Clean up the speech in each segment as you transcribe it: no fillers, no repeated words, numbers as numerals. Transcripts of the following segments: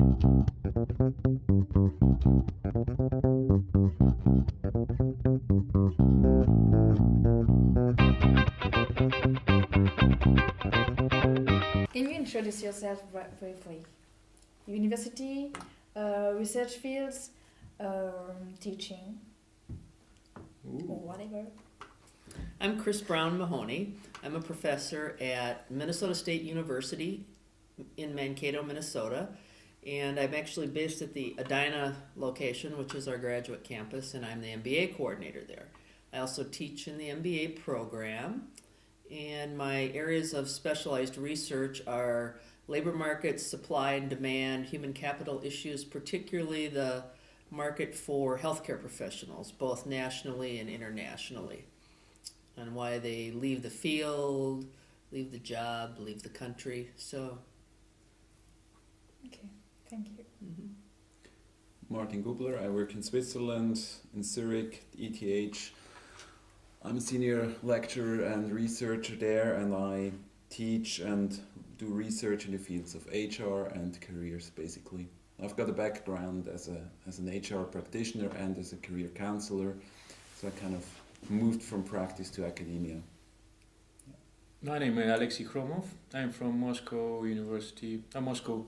Can you introduce yourself briefly? University, research fields, teaching, or whatever. I'm Chris Brown Mahoney. I'm a professor at Minnesota State University in Mankato, Minnesota. And I'm actually based at the Edina location, which is our graduate campus, and I'm the MBA coordinator there. I also teach in the MBA program, and my areas of specialized research are labor markets, supply and demand, human capital issues, particularly the market for healthcare professionals, both nationally and internationally, and why they leave the field, leave the job, leave the country. So, okay, thank you. Mm-hmm. Martin Gubler. I work in Switzerland, in Zurich, ETH. I'm a senior lecturer and researcher there, and I teach and do research in the fields of HR and careers, basically. I've got a background as an HR practitioner and as a career counselor, so I kind of moved from practice to academia. My name is Alexey Khromov. I'm from Moscow University, Moscow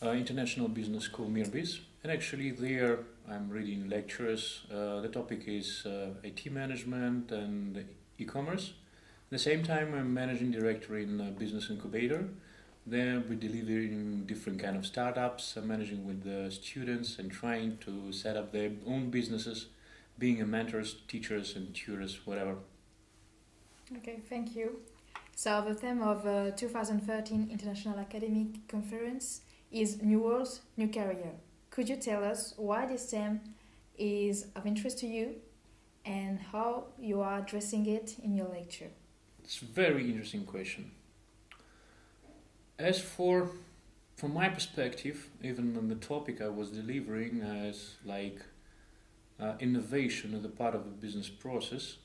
International Business School, MIRBIS, and actually there I'm reading lectures. The topic is IT management and e-commerce. At the same time, I'm managing director in a business incubator. There we're delivering different kind of startups, managing with the students and trying to set up their own businesses, being a mentors, teachers and tutors, whatever. Okay, thank you. So the theme of 2013 International Academic Conference is New Worlds, New Career. Could you tell us why this theme is of interest to you and how you are addressing it in your lecture? It's a very interesting question. As from my perspective, even on the topic I was delivering as innovation as a part of the business process,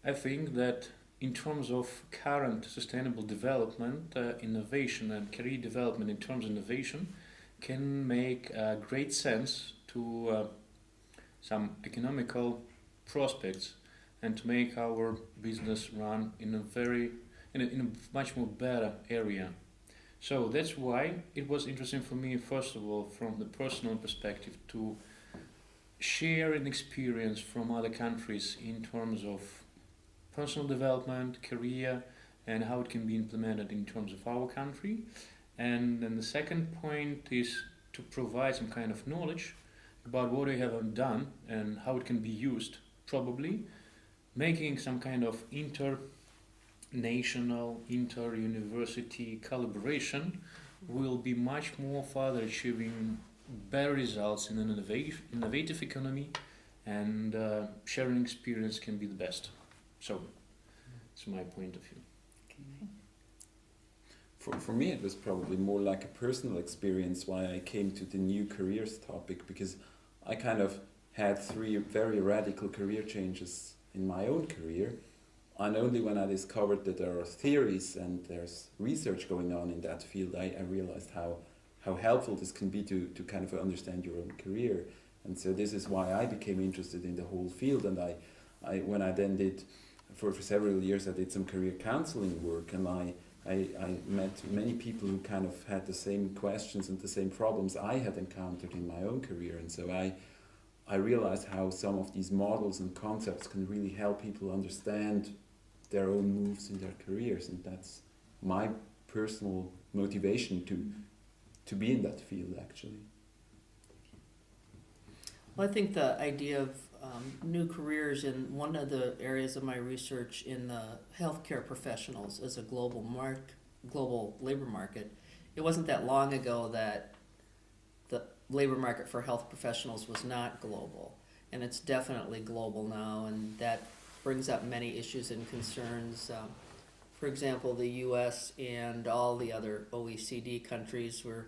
I think that in terms of current sustainable development, innovation and career development in terms of innovation can make great sense to some economical prospects and to make our business run in a much more better area. So that's why it was interesting for me, first of all, from the personal perspective, to share an experience from other countries in terms of personal development, career, and how it can be implemented in terms of our country. And then the second point is to provide some kind of knowledge about what we have done and how it can be used, probably making some kind of inter-national, inter-university collaboration will be much more further achieving better results in an innovative economy, and sharing experience can be the best. So, it's my point of view. For me, it was probably more like a personal experience why I came to the new careers topic, because I kind of had 3 very radical career changes in my own career. And only when I discovered that there are theories and there's research going on in that field, I realized how helpful this can be to kind of understand your own career. And so this is why I became interested in the whole field. And when I then did, for several years, I did some career counseling work, and I met many people who kind of had the same questions and the same problems I had encountered in my own career. And so I realized how some of these models and concepts can really help people understand their own moves in their careers. And that's my personal motivation to be in that field, actually. Well, I think the idea of new careers in one of the areas of my research in the healthcare professionals as a global labor market. It wasn't that long ago that the labor market for health professionals was not global, and it's definitely global now, and that brings up many issues and concerns. For example, the U.S. and all the other OECD countries were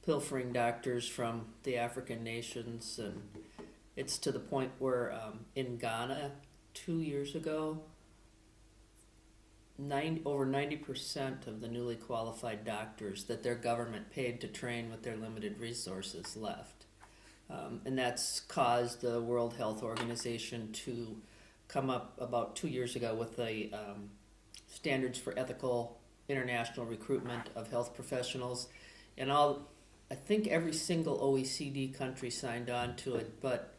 pilfering doctors from the African nations, and it's to the point where in Ghana 2 years ago, over 90% of the newly qualified doctors that their government paid to train with their limited resources left. And that's caused the World Health Organization to come up about 2 years ago with the standards for ethical international recruitment of health professionals. And I think every single OECD country signed on to it, but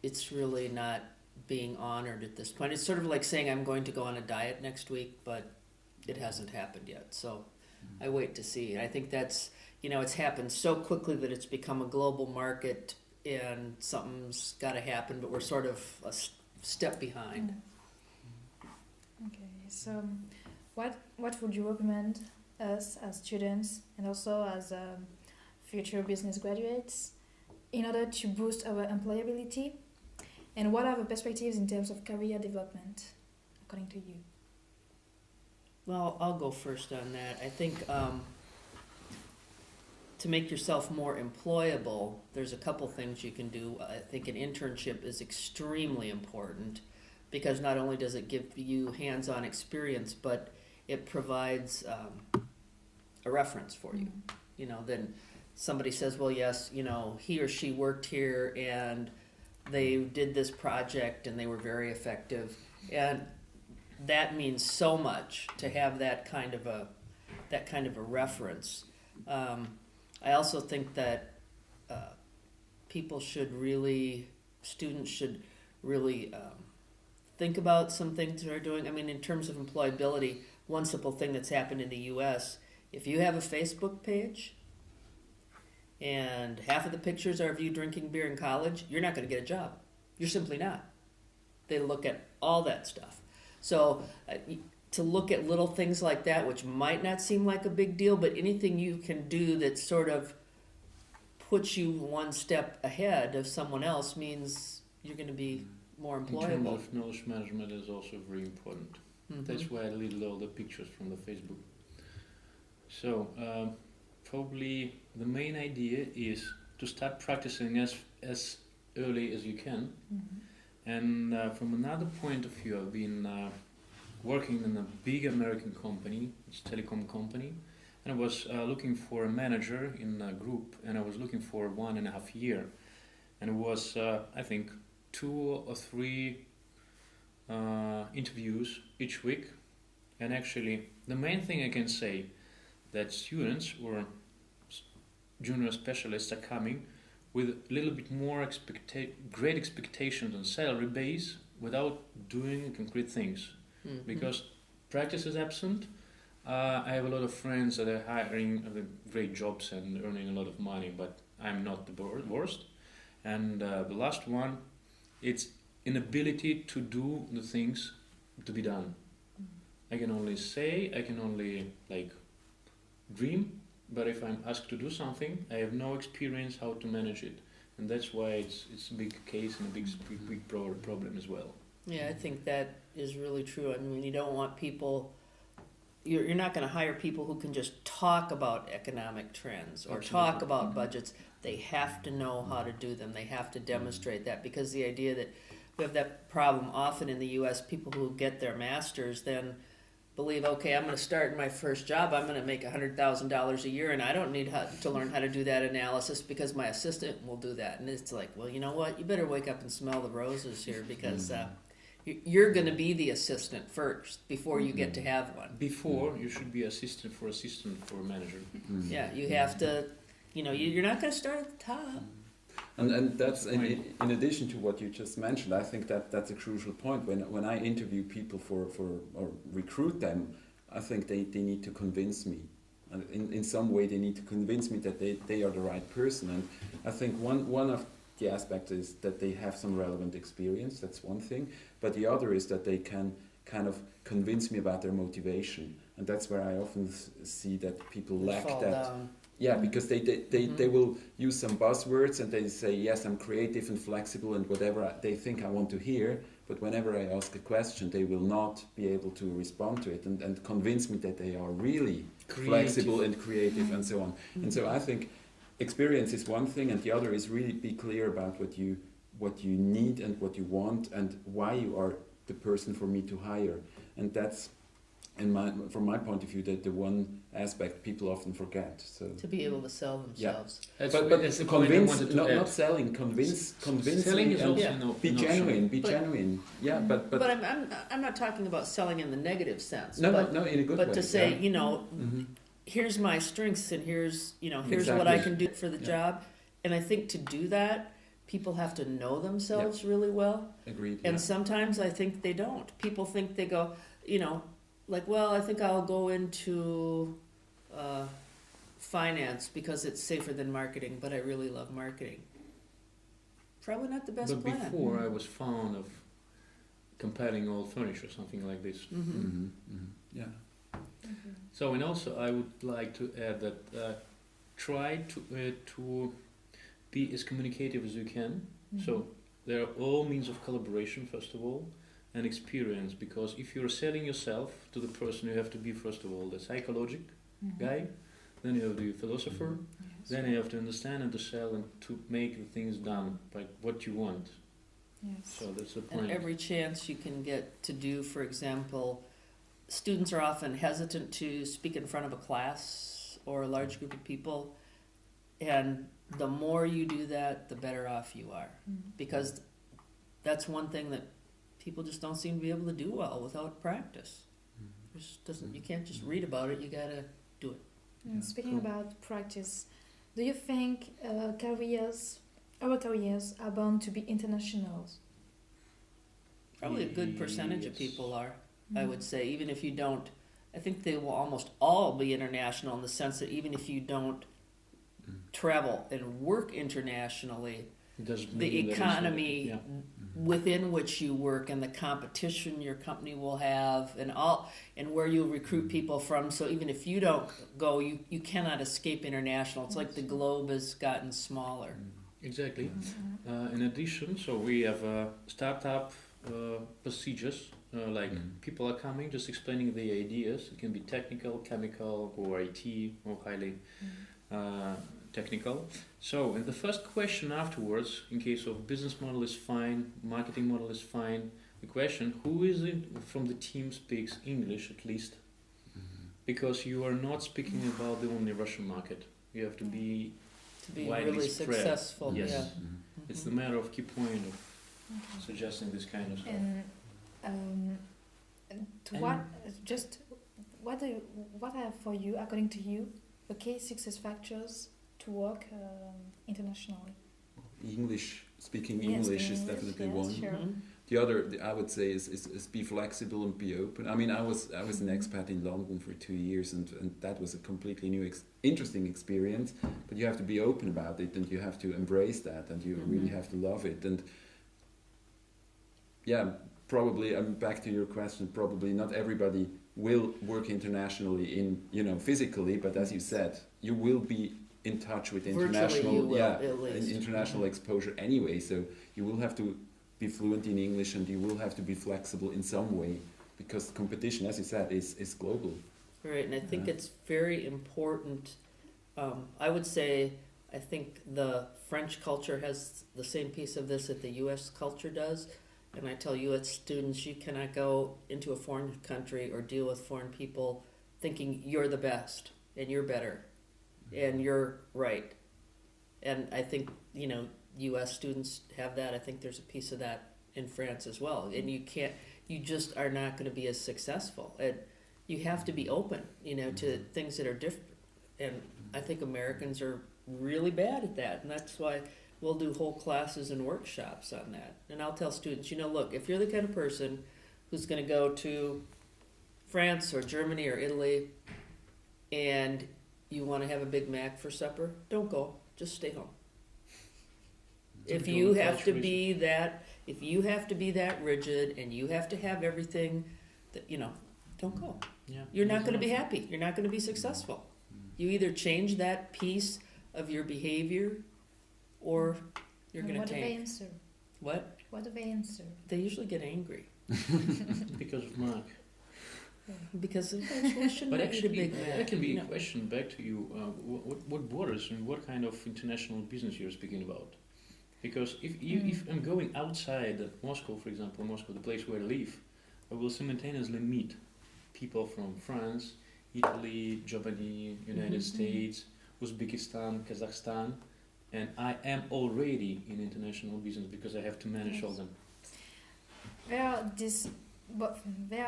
it's really not being honored at this point. It's sort of like saying I'm going to go on a diet next week, but it hasn't happened yet. So I wait to see. I think that's, it's happened so quickly that it's become a global market and something's got to happen, but we're sort of a step behind. Okay, so what would you recommend us as students and also as future business graduates in order to boost our employability? And what are the perspectives in terms of career development, according to you? Well, I'll go first on that. I think to make yourself more employable, there's a couple things you can do. I think an internship is extremely important because not only does it give you hands-on experience, but it provides a reference for you. Then somebody says, well, yes, he or she worked here and they did this project and they were very effective. And that means so much to have that kind of a reference. I also think that students should really think about some things they're doing. I mean, in terms of employability, one simple thing that's happened in the U.S., if you have a Facebook page and half of the pictures are of you drinking beer in college, you're not going to get a job. You're simply not. They look at all that stuff. So to look at little things like that, which might not seem like a big deal, but anything you can do that sort of puts you one step ahead of someone else means you're going to be more employable. In terms of knowledge management is also very important. Mm-hmm. That's why I deleted all the pictures from the Facebook. So probably the main idea is to start practicing as early as you can. Mm-hmm. And from another point of view, I've been working in a big American company, it's a telecom company, and I was looking for a manager in a group, and I was looking for 1.5 years. And it was, I think, 2 or 3 interviews each week. And actually, the main thing I can say that students or junior specialists are coming with a little bit more great expectations on salary base without doing concrete things. Mm-hmm. Because practice is absent. I have a lot of friends that are hiring great jobs and earning a lot of money, but I'm not the worst. And the last one, it's inability to do the things to be done. Mm-hmm. I can only say, I can only dream, but if I'm asked to do something, I have no experience how to manage it. And that's why it's a big case and a big problem as well. Yeah, I think that is really true. I mean, you don't want people... You're not going to hire people who can just talk about economic trends or talk about budgets. They have to know how to do them. They have to demonstrate that, because the idea that we have that problem often in the U.S., people who get their masters then believe, okay, I'm going to start in my first job, I'm going to make $100,000 a year, and I don't need to learn how to do that analysis because my assistant will do that. And it's like, well, you know what? You better wake up and smell the roses here, because you're going to be the assistant first before you get to have one. Before, you should be assistant for a manager. Mm-hmm. Yeah, you have to, you're not going to start at the top. And that's in addition to what you just mentioned. I think that's a crucial point. When I interview people for or recruit them, I think they need to convince me. And in some way they need to convince me that they are the right person. And I think one of the aspect is that they have some relevant experience. That's one thing. But the other is that they can kind of convince me about their motivation. And that's where I often see that people lack that. Down. Yeah, because they will use some buzzwords and they say, yes, I'm creative and flexible and whatever they think I want to hear. But whenever I ask a question, they will not be able to respond to it and convince me that they are really flexible and creative and so on. Mm-hmm. And so I think experience is one thing, and the other is really be clear about what you need and what you want and why you are the person for me to hire. and that's, from my point of view, that the one aspect people often forget. So To be able to sell themselves. That's but that's the point I convince, wanted to not, add. not selling, convince, Selling is and also Yeah. an be an genuine, option. be But- genuine. Yeah, but But I'm not talking about selling in the negative sense. no, but, no, in a good way. but to say, yeah. you know, Mm-hmm. here's my strengths and here's what I Exactly. can do for the Yeah. job. And I think to do that, people have to know themselves really well. Agreed. And yeah. sometimes I think they don't. People think they go, like, well, I think I'll go into finance because it's safer than marketing, but I really love marketing. Probably not the best But plan. before I was fond of comparing old furniture, something like this. Mm-hmm. Mm-hmm. Mm-hmm. Yeah. So, and also I would like to add that try to be as communicative as you can. Mm-hmm. So there are all means of collaboration, first of all, and experience, because if you're selling yourself to the person, you have to be, first of all, the psychologic guy, then you have the philosopher, then you have to understand and to sell and to make the things done by what you want. Yes. So that's the And point. every chance you can get to do, for example, students are often hesitant to speak in front of a class or a large group of people, and the more you do that, the better off you are, because that's one thing that people just don't seem to be able to do well without practice. It just doesn't. You can't just read about it. You gotta do it. And Yeah, speaking cool. about practice, do you think our careers are bound to be international? Probably a good percentage of Yes. people are. I would say, even if you don't, I think they will almost all be international in the sense that even if you don't travel and work internationally, It doesn't the mean that it's economy yeah. within which you work and the competition your company will have and where you'll recruit people from. So even if you don't go, you cannot escape international. It's like the globe has gotten smaller. Exactly. In addition, so we have startup procedures, like people are coming, just explaining the ideas. It can be technical, chemical, or IT, or highly technical. So, and the first question afterwards, in case of business model is fine, marketing model is fine, the question, who is it from the team speaks English at least? Because you are not speaking about the only Russian market. You have to be To be widely really spread. successful. Yes. Yeah. Mm-hmm. It's the matter of key point of suggesting this kind of stuff. And what are for you, according to you, the key success factors to work internationally? Speaking Yes, English is English, definitely yes, one. sure. Mhm. The other, I would say, is be flexible and be open. I mean, I was an expat in London for 2 years, and that was a completely new, interesting experience. But you have to be open about it, and you have to embrace that, and you really have to love it. And yeah, probably, I'm back to your question. Probably not everybody will work internationally physically, but as you said, you will be in touch with Virtually international, you will, at least. international exposure anyway. So you will have to be fluent in English, and you will have to be flexible in some way, because competition, as you said, is global. Right, and I think Yeah. it's very important. I would say, I think the French culture has the same piece of this that the U.S. culture does. And I tell U.S. students, you cannot go into a foreign country or deal with foreign people thinking you're the best and you're better and you're right. And I think, U.S. students have that. I think there's a piece of that in France as well. And you just are not going to be as successful. And you have to be open, to things that are different. And I think Americans are really bad at that. And that's why we'll do whole classes and workshops on that. And I'll tell students, look, if you're the kind of person who's going to go to France or Germany or Italy and you want to have a Big Mac for supper, don't go. Just stay home. If you have to be that rigid and you have to have everything that, don't go. Yeah. You're not going to be happy. You're not going to be successful. You either change that piece of your behavior or you're going to What do they tank. answer? What? What do they answer? They usually get angry Because of Mark. because we shouldn't But eat a actually, Big Mac. that can be a question back to you. What borders and what kind of international business you're speaking about? Because if I'm going outside Moscow, for example, Moscow, the place where I live, I will simultaneously meet people from France, Italy, Germany, United States, Uzbekistan, Kazakhstan, and I am already in international business because I have to manage all them. There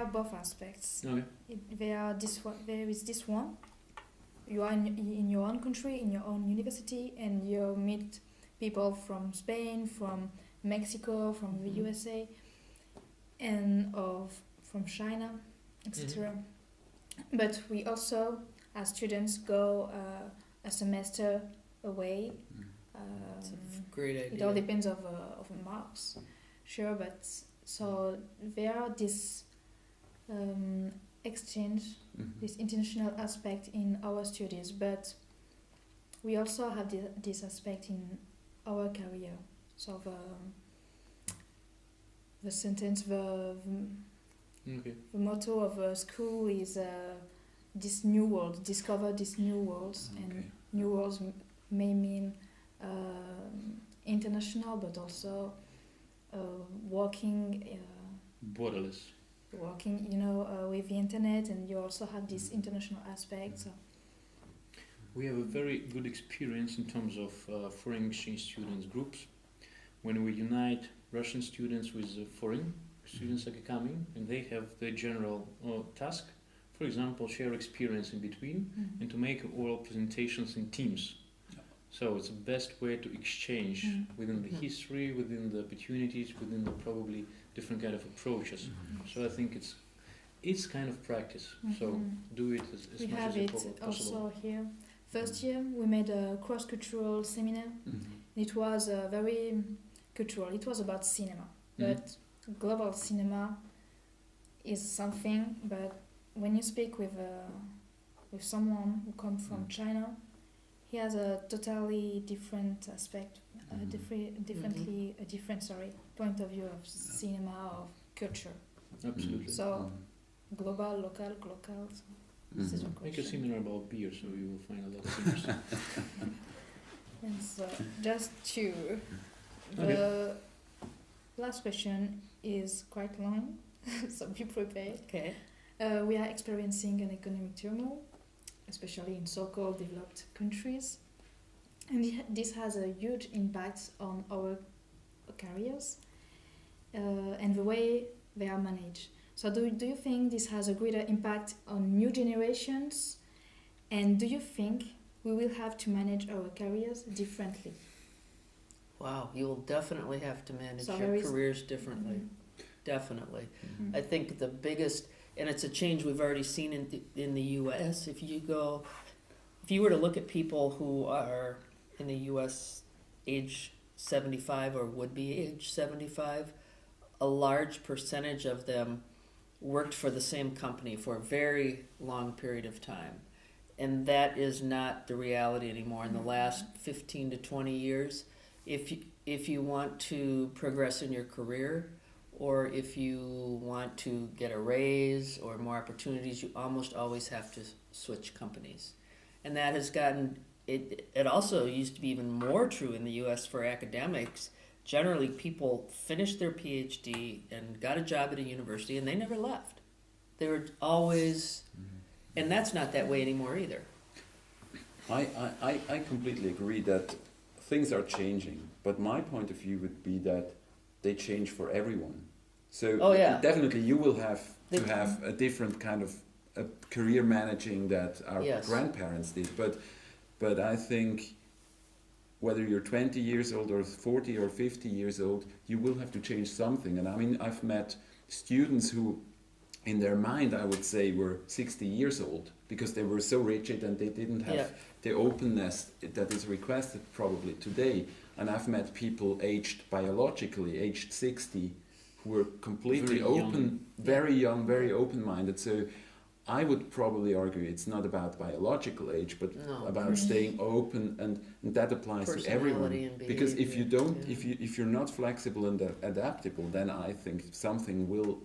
are both aspects. Okay. There is this one. You are in your own country, in your own university, and you meet people from Spain, from Mexico, from the USA, and from China, etc. But we also, as students, go a semester away. It's a great idea. It all depends of marks, sure. But so there are this exchange, this international aspect in our studies, but we also have this aspect in our career. So the sentence, the motto of school is this new world, discover this new worlds, and new worlds may mean international, but also working borderless. Working, with the internet, and you also have this international aspect. So we have a very good experience in terms of foreign exchange students groups. When we unite Russian students with foreign students that are coming, and they have their general task, for example, share experience in between, and to make oral presentations in teams. So it's the best way to exchange within the history, within the opportunities, within the probably different kind of approaches. So I think it's kind of practice. So do it as we much have as it possible. also here. First year we made a cross-cultural seminar. It was very cultural. It was about cinema, but global cinema is something. But when you speak with someone who comes from China, he has a totally different aspect, a different point of view of cinema, of culture. Absolutely. So global, local. So this is a Make a question. seminar about beer, so you will find a lot of things. And so just to the last question is quite long, so be prepared. Okay. We are experiencing an economic turmoil, especially in so-called developed countries, and this has a huge impact on our careers and the way they are managed. So do you think this has a greater impact on new generations, and do you think we will have to manage our careers differently? Wow, you will definitely have to manage So your careers differently. Definitely. I think the biggest, and it's a change we've already seen in the U.S. If you were to look at people who are in the U.S. age 75 or would be age 75, a large percentage of them worked for the same company for a very long period of time. And that is not the reality anymore. In the last 15 to 20 years, if you want to progress in your career, or if you want to get a raise or more opportunities, you almost always have to switch companies. And that has gotten, it also used to be even more true in the U.S. for academics. Generally, people finished their PhD and got a job at a university, and they never left. They were always, and that's not that way anymore either. I completely agree that things are changing, but my point of view would be that they change for everyone. So definitely you will have to have a different kind of a career managing that our grandparents did. But I think whether you're 20 years old or 40 or 50 years old, you will have to change something. And I mean, I've met students who, in their mind, I would say, were 60 years old because they were so rigid and they didn't have the openness that is requested probably today. And I've met people aged biologically, aged 60, who were completely very young, very open-minded. So I would probably argue it's not about biological age, but about staying open, and that applies to everyone. Because if you don't, if you're not flexible and adaptable, then I think something will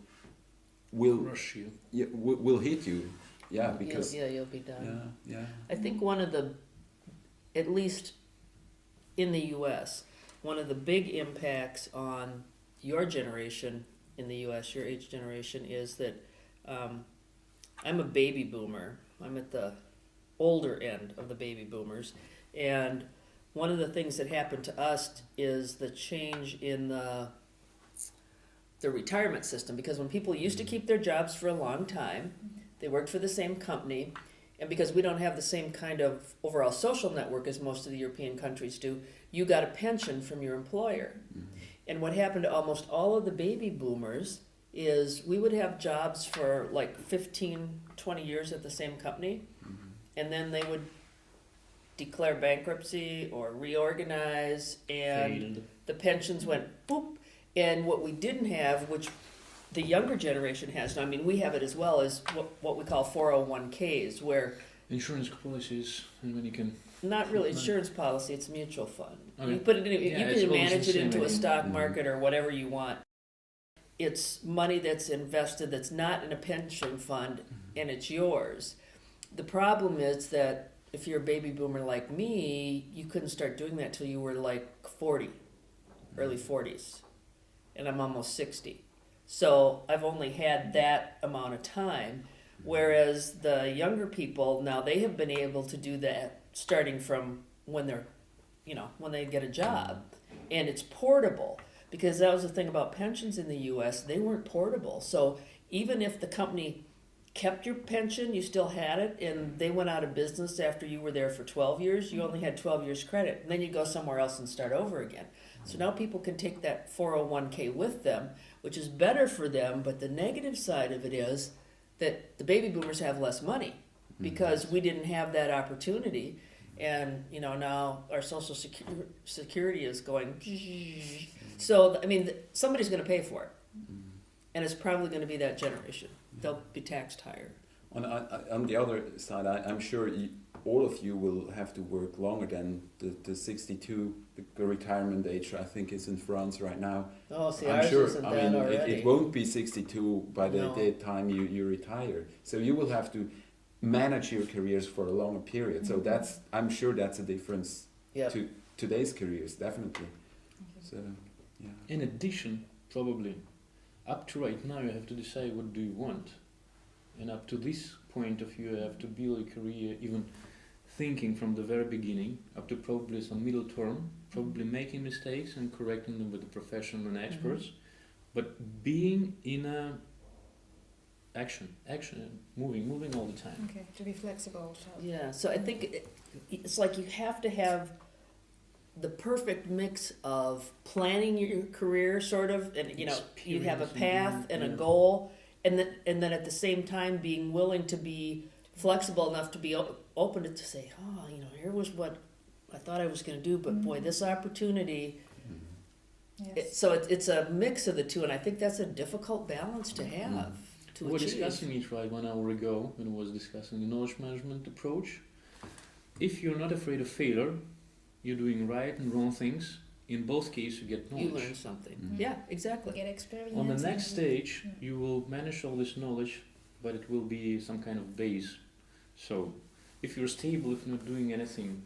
rush you. Yeah, will hit you. Yeah, because you'll be done. Yeah. I think one of the, at least in the U.S., one of the big impacts on your generation in the U.S., your age generation, is that I'm a baby boomer. I'm at the older end of the baby boomers, and one of the things that happened to us is the change in the retirement system, because when people used to keep their jobs for a long time, they worked for the same company, and because we don't have the same kind of overall social network as most of the European countries do, you got a pension from your employer. And what happened to almost all of the baby boomers is we would have jobs for like 15, 20 years at the same company, and then they would declare bankruptcy or reorganize, and Failed. the pensions went boop. And what we didn't have, which the younger generation has now, I mean, we have it as well, is what we call 401ks, where Insurance policies, and when you can. not really insurance policy, it's mutual fund. Okay. You put it in, Yeah, you it's can always manage the it same into a idea. stock market or whatever you want. It's money that's invested that's not in a pension fund, and it's yours. The problem is that if you're a baby boomer like me, you couldn't start doing that till you were like 40, early 40s, and I'm almost 60. So I've only had that amount of time, whereas the younger people now, they have been able to do that starting from when they're, when they get a job, and it's portable, because that was the thing about pensions in the U.S. They weren't portable. So even if the company kept your pension, you still had it, and they went out of business after you were there for 12 years, you only had 12 years credit, and then you go somewhere else and start over again. So now people can take that 401k with them, which is better for them, but the negative side of it is that the baby boomers have less money because we didn't have that opportunity, and now our social security is going. So I mean, somebody's going to pay for it, and it's probably going to be that generation. They'll be taxed higher. On the other side, I'm sure all of you will have to work longer than the 62, the retirement age, I think, is in France right now. Oh, see, I'm ours sure. isn't I that mean, already. it won't be 62 by the No. time you retire. So you will have to manage your careers for a longer period. So I'm sure that's a difference Yep. to today's careers, definitely. So, yeah. In addition, probably, up to right now, you have to decide what do you want. And up to this point of view, you have to build a career, even thinking from the very beginning, up to probably some middle term, probably making mistakes and correcting them with the professional and experts, but being in a action, moving all the time. Okay, to be flexible. So. Yeah, so I think it's like you have to have the perfect mix of planning your career, sort of, and you have a path and a goal, and then at the same time being willing to be flexible enough to be open to say, here was what I thought I was going to do, but boy, this opportunity. Yes. So it's a mix of the two, and I think that's a difficult balance to have. We were discussing it 1 hour ago when I was discussing the knowledge management approach. If you're not afraid of failure, you're doing right and wrong things. In both cases, you get knowledge. You learn something. Yeah, exactly. Get experience. On the next and- stage, you will manage all this knowledge, but it will be some kind of base. So, if you're stable, if you're not doing anything,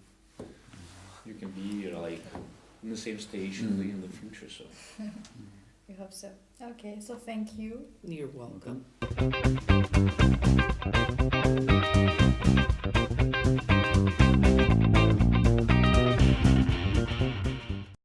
you can be like in the same stage in the future. So. We hope so. Okay, so thank you. You're welcome. Okay.